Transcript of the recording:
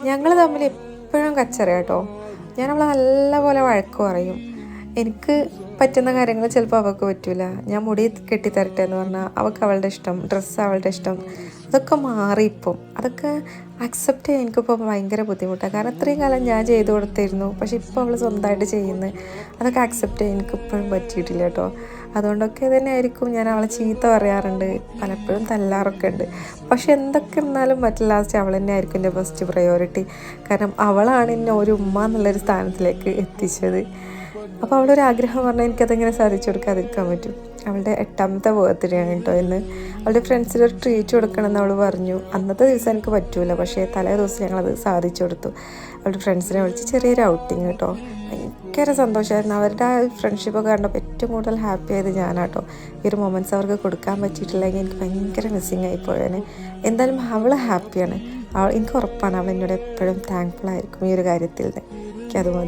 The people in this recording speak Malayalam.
ഞങ്ങൾ തമ്മിൽ എപ്പോഴും കച്ചറ കേട്ടോ. ഞാൻ അവളെ നല്ലപോലെ വഴക്ക് പറയും. എനിക്ക് പറ്റുന്ന കാര്യങ്ങൾ ചിലപ്പോൾ അവൾക്ക് പറ്റില്ല. ഞാൻ മുടി കെട്ടിത്തരട്ടെ എന്ന് പറഞ്ഞാൽ അവൾക്ക് അവളുടെ ഇഷ്ടം, ഡ്രസ്സ് അവളുടെ ഇഷ്ടം, അതൊക്കെ മാറിയിപ്പം. അതൊക്കെ അക്സെപ്റ്റ് ചെയ്യാൻ എനിക്കിപ്പോൾ ഭയങ്കര ബുദ്ധിമുട്ടാണ്. കാരണം ഇത്രയും കാലം ഞാൻ ചെയ്തു കൊടുത്തിരുന്നു, പക്ഷെ ഇപ്പോൾ അവൾ സ്വന്തമായിട്ട് ചെയ്യുന്നത്, അതൊക്കെ അക്സെപ്റ്റ് ചെയ്യാൻ എനിക്കിപ്പോഴും പറ്റിയിട്ടില്ല കേട്ടോ. അതുകൊണ്ടൊക്കെ തന്നെ ആയിരിക്കും ഞാൻ അവളെ ചീത്ത പറയാറുണ്ട്, പലപ്പോഴും തല്ലാറൊക്കെ ഉണ്ട്. പക്ഷെ എന്തൊക്കെ എന്നാലും മറ്റു ലാസ്റ്റ് അവൾ തന്നെ ആയിരിക്കും എൻ്റെ ഫസ്റ്റ് പ്രയോറിറ്റി. കാരണം അവളാണ് എന്നെ ഒരു ഉമ്മ എന്നുള്ളൊരു സ്ഥാനത്തിലേക്ക് എത്തിച്ചത്. അപ്പോൾ അവളൊരു ആഗ്രഹം പറഞ്ഞാൽ എനിക്കതെങ്ങനെ സാധിച്ചു കൊടുക്കാതിരിക്കാൻ പറ്റും. അവളുടെ 8ാമത്തെ ബർത്ത്ഡേ ആണ് കേട്ടോ ഇന്ന്. അവളുടെ ഫ്രണ്ട്സിനൊരു ട്രീറ്റ് കൊടുക്കണമെന്ന് അവൾ പറഞ്ഞു. അന്നത്തെ ദിവസം എനിക്ക് പറ്റൂല, പക്ഷേ തലേ ദിവസം ഞങ്ങളത് സാധിച്ചു കൊടുത്തു. അവളുടെ ഫ്രണ്ട്സിനെ വിളിച്ച് ചെറിയൊരു ഔട്ടിങ് കേട്ടോ. ഭയങ്കര സന്തോഷമായിരുന്നു. അവരുടെ ആ ഫ്രണ്ട്ഷിപ്പൊക്കെ കണ്ടപ്പോൾ ഏറ്റവും കൂടുതൽ ഹാപ്പി ആയത് ഞാനാട്ടോ. ഈ ഒരു മൊമെൻറ്റ്സ് അവർക്ക് കൊടുക്കാൻ പറ്റിയിട്ടില്ലെങ്കിൽ എനിക്ക് ഭയങ്കര മിസ്സിങ് ആയിപ്പോയേനെ. എന്തായാലും അവൾ ഹാപ്പിയാണ്. എനിക്ക് ഉറപ്പാണ് അവൾ എന്നോട് എപ്പോഴും താങ്ക്ഫുൾ ആയിരിക്കും ഈ ഒരു കാര്യത്തിൽ. എനിക്കത്